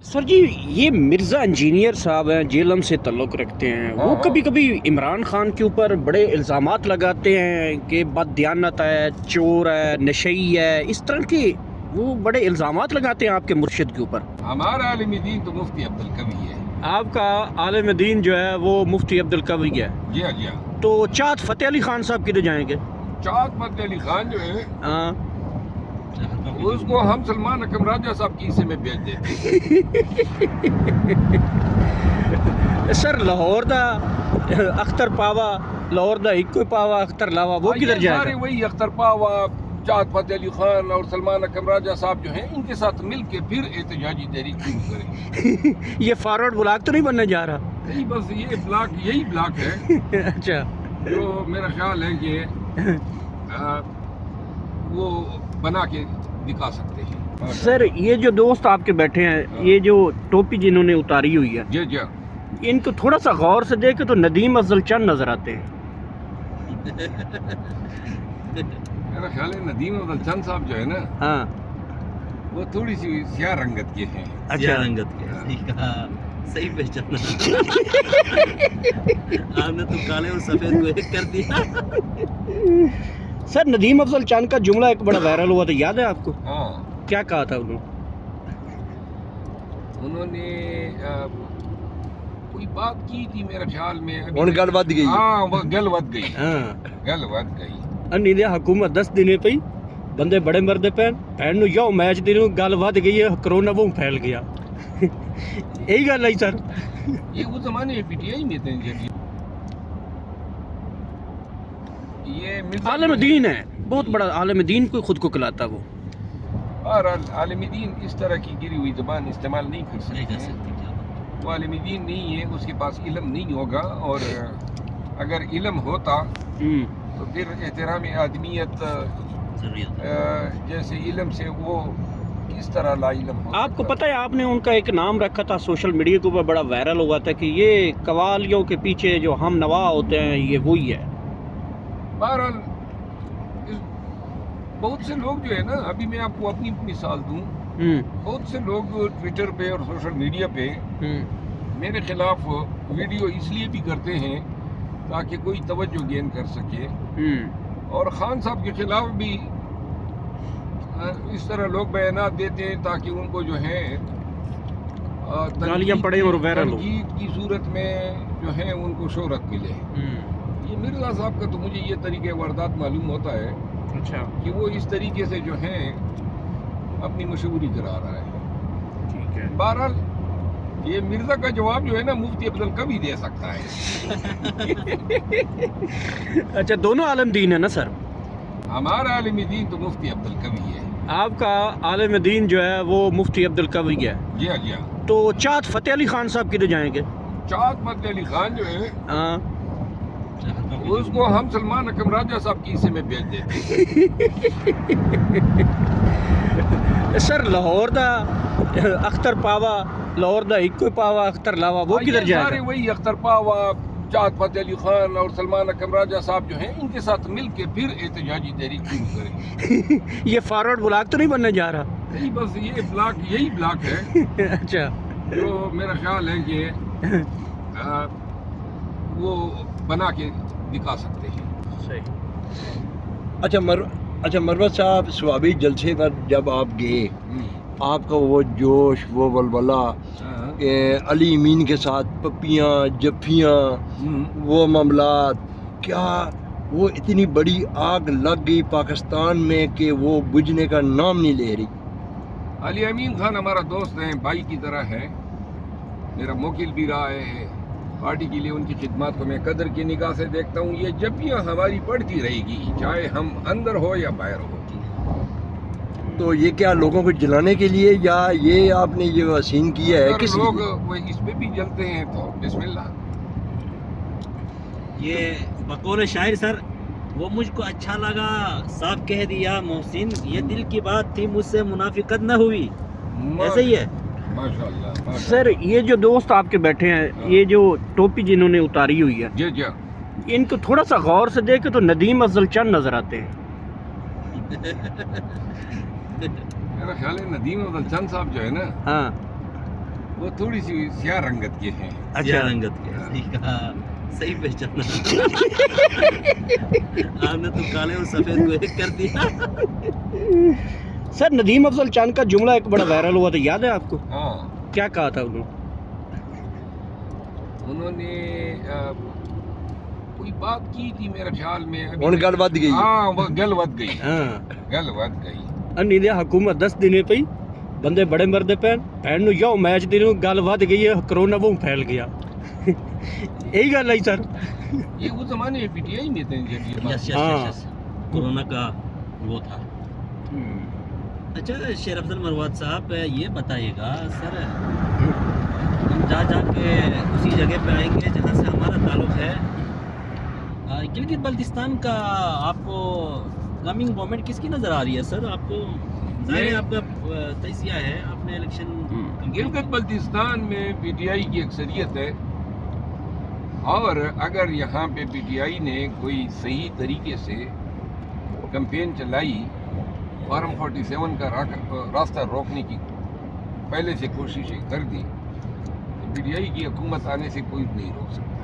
سر جی، یہ مرزا انجینئر صاحب ہیں، جیلم سے تعلق رکھتے ہیں. وہ کبھی کبھی عمران خان کے اوپر بڑے الزامات لگاتے ہیں کہ بد دیانت ہے، چور ہے، نشئی ہے، اس طرح کے وہ بڑے الزامات لگاتے ہیں آپ کے مرشد کے اوپر. ہمارا عالم دین تو مفتی عبدالقوی ہے. آپ کا عالم دین جو ہے وہ مفتی عبدالقوی ہے. جی ہاں جی ہاں. تو چاہت فتح علی خان صاحب کدھر جائیں گے؟ چاہت فتح علی خان جو ہے ہاں، اس کو ہم سلمان اکرم راجہ صاحب کے حصے میں بھیج دیتے ہیں. سر لاہور دا اختر پاوا، لاہور دا ایک پاوا اختر لاوا، وہ کدھر یہ جائے سارے گا؟ وہی اختر پاوا، چاہت فتح علی خان اور سلمان اکرم راجہ صاحب جو ہیں ان کے ساتھ مل کے پھر احتجاجی تحریک شروع کریں. یہ فارورڈ بلاک تو نہیں بننے جا رہا؟ نہیں، بس یہی بلاک ہے اچھا، جو میرا خیال ہے کہ وہ بنا کے دکھا سکتے ہیں. سر یہ جو دوست آپ کے بیٹھے ہیں، یہ جو ٹوپی جنہوں نے اتاری ہوئی ہے، جی جی. ان کو تھوڑا سا غور سے دیکھے تو ندیم افضل چند نظر آتے ہیں. میرا خیال ہے ندیم افضل چند صاحب جو ہے نا ہاں، وہ تھوڑی سی سیاہ رنگت کے ہیں. اچھا، رنگت کے صحیح کہا، صحیح پہچانا. آپ نے تو کالے اور سفید کو ایک کر دیا. سر ندیم افضل چند کا جملہ ایک بڑا وائرل ہوا تھا، یاد ہے آپ کو؟ ہاں، کیا کہا تھا انہوں نے کوئی بات کی تھی میرے خیال میں. گل ود گئی. ہاں، وہ گل ود گئی. ہاں، گل ود گئی. انہیں حکومت 10 دن پئی بندے بڑے مردے پہن نو یو میچ دنوں گل ود گئی ہے، کرونا وہ پھیل گیا. یہی گل ہے سر. یہ اس زمانے میں پی ٹی آئی میں تھے جب یہ مرزا عالم دین ہے، بہت بڑا عالم دین کوئی خود کو کلاتا وہ. اور عالم دین اس طرح کی گری ہوئی زبان استعمال نہیں کر نہیں کر سکتے. سکتے کیا وہ عالم دین نہیں ہے، اس کے پاس علم نہیں ہوگا. اور اگر علم ہوتا تو پھر احترام آدمیت ضروریت. جیسے علم سے وہ کس طرح لا علم ہو. آپ کو پتہ ہے آپ نے ان کا ایک نام رکھا تھا سوشل میڈیا کے اوپر، بڑا وائرل ہوا تھا کہ یہ قوالیوں کے پیچھے جو ہم نوا ہوتے ہیں یہ وہی ہے. بہرحال بہت سے لوگ جو ہے نا، ابھی میں آپ کو اپنی مثال دوں، بہت سے لوگ ٹویٹر پہ اور سوشل میڈیا پہ میرے خلاف ویڈیو اس لیے بھی کرتے ہیں تاکہ کوئی توجہ گین کر سکے، اور خان صاحب کے خلاف بھی اس طرح لوگ بیانات دیتے ہیں تاکہ ان کو جو ہے گالیاں پڑے اور وائرل ہو. تنقید کی صورت میں جو ہے ان کو شہرت ملے. یہ مرزا صاحب کا تو مجھے یہ طریقہ واردات معلوم ہوتا ہے اچھا، کہ وہ اس طریقے سے جو ہے اپنی مشہوری کرا رہا ہے. ٹھیک ہے. بہرحال یہ مرزا کا جواب جو ہے نا مفتی عبدالقوی دے سکتا ہے. اچھا، دونوں عالم دین ہے نا سر؟ ہمارا عالم دین تو مفتی عبدالقوی ہے. آپ کا عالم دین جو ہے وہ مفتی عبدالقوی ہے. جی ہاں جی ہاں. تو چاہت فتح علی خان صاحب کدھر جائیں گے؟ چاہت فتح علی خان جو ہے ہاں، اس کو ہم سلمان اکرم راجہ صاحب کے حصے میں بھیج دیتے ہیں. سر لاہور دا اختر پاوا، لاہور دا ایک پاوا اختر لاوا، وہ کدھر یہ جائے سارے گا؟ وہی اختر پاوا، چاہت فتح علی خان اور سلمان اکرم راجہ صاحب جو ہیں ان کے ساتھ مل کے پھر احتجاجی تحریک شروع کریں. یہ فارورڈ بلاک تو نہیں بننے جا رہا؟ نہیں، بس یہی بلاک ہے اچھا، جو میرا خیال ہے کہ وہ بنا کے دکھا سکتے ہیں. صحیح. اچھا مروت صاحب، ثوابی جلسے پر جب آپ گئے، آپ کا وہ جوش، وہ ولولہ، علی امین کے ساتھ پپیاں جفیاں، وہ معاملات، کیا وہ اتنی بڑی آگ لگ گئی پاکستان میں کہ وہ بجھنے کا نام نہیں لے رہی؟ علی امین خان ہمارا دوست ہے، بھائی کی طرح ہے، میرا موکل بھی رہا ہے. پارٹی کے لیے ان کی خدمات کو میں قدر کی نگاہ سے دیکھتا ہوں. یہ جفیاں ہماری پڑتی رہے گی چاہے ہم اندر ہو یا باہر ہو. تو یہ کیا لوگوں کو جلانے کے لیے، یا یہ آپ نے یہ حسین کیا ہے اگر کس لوگ لیے؟ وہ اس پہ بھی جلتے ہیں تو بسم اللہ. یہ بقول شاعر سر، وہ مجھ کو اچھا لگا، صاف کہہ دیا محسن، یہ دل کی بات تھی، مجھ سے منافقت نہ ہوئی. ایسا ہی ہے. ماشاء اللہ. سر یہ جو دوست آپ کے بیٹھے ہیں، یہ جو ٹوپی جنہوں نے اتاری ہوئی ہے، جی جی. ان کو تھوڑا سا غور سے دیکھے تو ندیم افضل چند نظر آتے ہیں. میرا خیال ہے ندیم افضل چند صاحب جو ہے نا ہاں، وہ تھوڑی سی سیاہ رنگت کے ہیں. سیاہ رنگت کے. صحیح کہا, صحیح پہچانا. آپ نے تو کالے اور سفید کو ایک کر دیا. سر ندیم افضل چاند کا جملہ ایک بڑا وائرل ہوا تھا, یاد ہے آپ کو؟ ہاں, کیا کہا تھا انہوں نے کوئی بات کی تھی میرے خیال میں. ہن گل ود گئی. ہاں, وہ گل ود گئی. ہاں, گل ود گئی. انہیں حکومت 10 دن پئی بندے بڑے مردے پہن نو یو میچ دے گل ود گئی ہے, کرونا وہ پھیل گیا. یہی گل ہے سر. یہ وہ زمانے میں پی ٹی آئی میں تھے جب یہ بات. کورونا کا وہ تھا. اچھا شیر افضل مروت صاحب, یہ بتائیے گا سر, ہم جا کے اسی جگہ پہ آئیں گے جہاں سے ہمارا تعلق ہے. گلگت بلتستان کا آپ کو کمنگ مومنٹ کس کی نظر آ رہی ہے سر؟ آپ کو ظاہر ہے آپ کا تجزیہ ہے, آپ نے الیکشن. گلگت بلتستان میں پی ٹی آئی کی اکثریت ہے, اور اگر یہاں پہ پی ٹی آئی نے کوئی صحیح طریقے سے کمپین چلائی, فارم 47 کا راستہ روکنے کی پہلے سے کوششیں کر دی, تو پی ٹی آئی کی حکومت آنے سے کوئی نہیں روک سکتا.